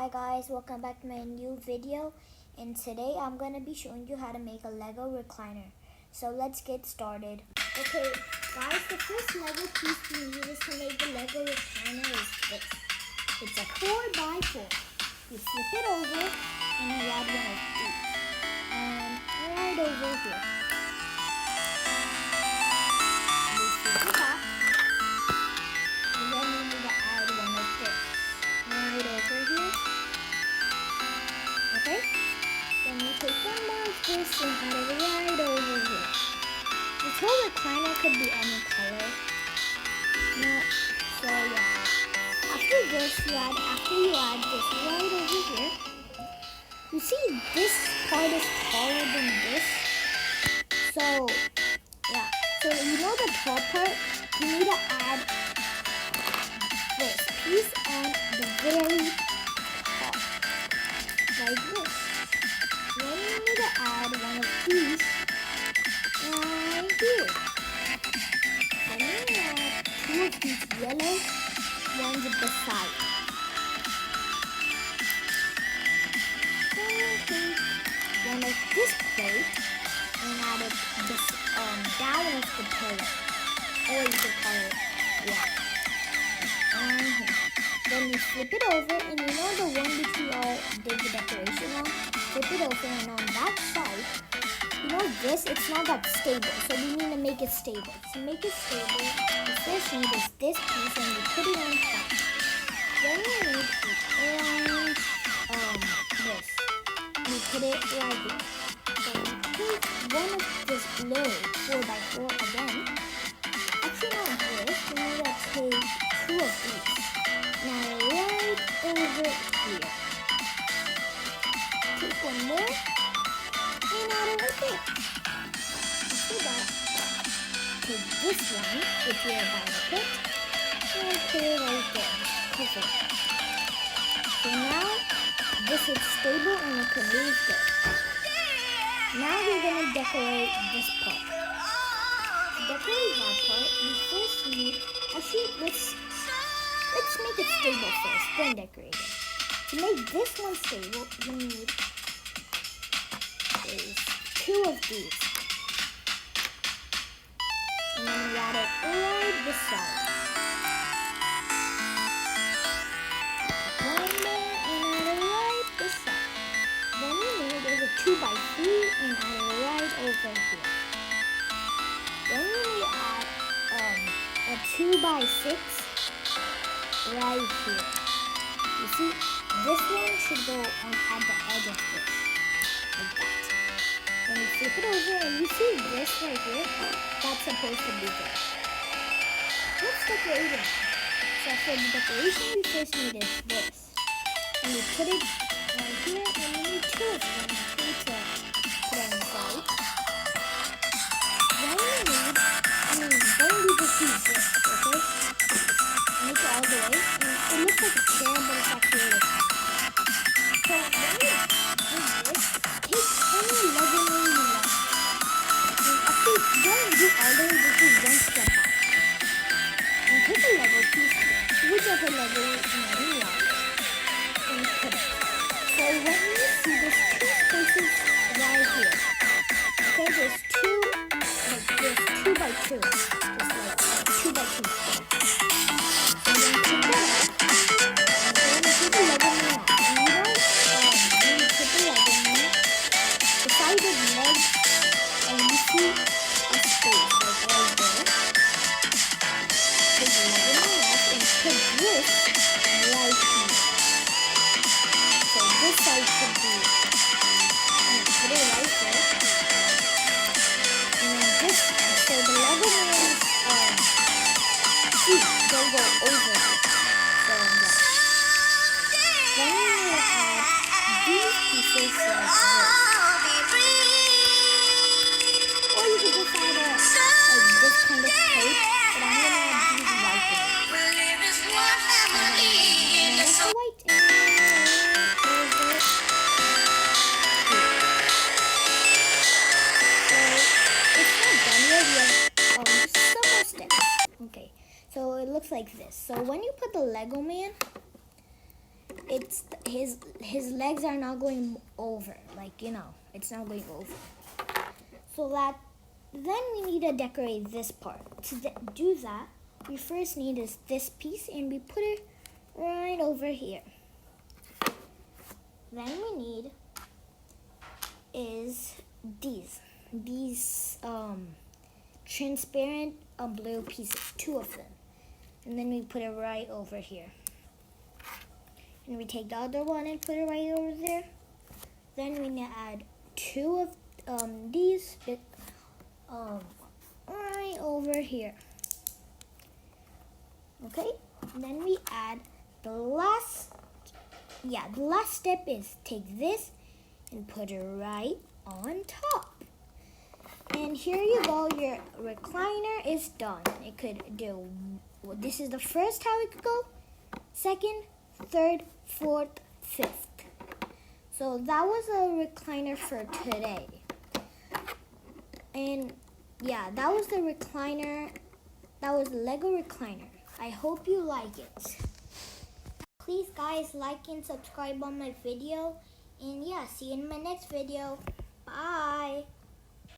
Hi guys, welcome back to my new video, and today I'm going to be showing you how to make a Lego recliner. So let's get started. Okay guys, the first Lego piece we need is to make the Lego recliner is this. It's a 4x4. You flip it over and you add one of these. And right over here. You flip it back. And then you need to add one of this. Right over here. Okay? Then you take one more of this and add it right over here. This whole recliner could be any color. No, so yeah. After you add this right over here, you see this part is taller than this. So yeah. So you know the top part, you need to add this piece on the very top. Like this. Then you need to add one of these right here. Then you add two of these yellow ones at the side. Then you take one of this plate and add it this down of the pillar. Or you could call it, yeah. Then you flip it over, and you know the one that you all did the decoration on? Flip it over, and on that side, you know this, it's not that stable. So we need to make it stable. To make it stable, the first need is this piece, and you put it on top. Then you need this. And you put it right here. So you take one of this blue 4x4 again. Actually, not this. You need to take two of these. Now right over here. Take one more and add it right there. After that, take this one, which we are about to put, and put it right there. Cover it. So now this is stable and it can move good. Now we're gonna decorate this part. To decorate that part, we first need, let's make it stable first, then decorate it. To make this one stable, you need two of these. And then you add it right this side. One more and add it right this side. Then you need a 2x3 and add it right over here. Then you need to add a 2x6 right here. You see, this one should go on at the edge of this, like that. Then you flip it over and you see this right here, that's supposed to be there. Let's decorate it. So for the decoration, we first need is this. And you put it right here, and you need two of them to put on the side. Then you just use this, okay? Make it all the way, and it looks like a chair, but it's actually a recliner. So when you do this, take any Lego you like. And actually, don't do all the way, just do one step out. And take a Lego piece, whichever Lego you like, and put it. So when you see there's two spaces right here. Okay, there's two, like there's 2x2. Just like 2x2 space. Don't go over it. So yeah. Then you need to add these pieces like this. Or you could just add this kind of tape, but I'm gonna add these white ones. And then the white over here. So it's not done yet. We have some more steps. Okay. So it looks like this. So when you put the Lego man, it's his legs are not going over, like, you know, it's not going over. So that then we need to decorate this part. To do that, we first need is this piece, and we put it right over here. Then we need is these transparent blue pieces, 2 of them, and then we put it right over here. And we take the other one and put it right over there. Then we need to add 2 of these right over here. Okay, and then we add the last step is take this and put it right on top. And here you go, your recliner is done. It could do, this is the first how it could go, 2nd, 3rd, 4th, 5th. So that was a recliner for today. And yeah, that was the recliner. That was the Lego recliner. I hope you like it. Please guys, like and subscribe on my video. And yeah, see you in my next video. Bye.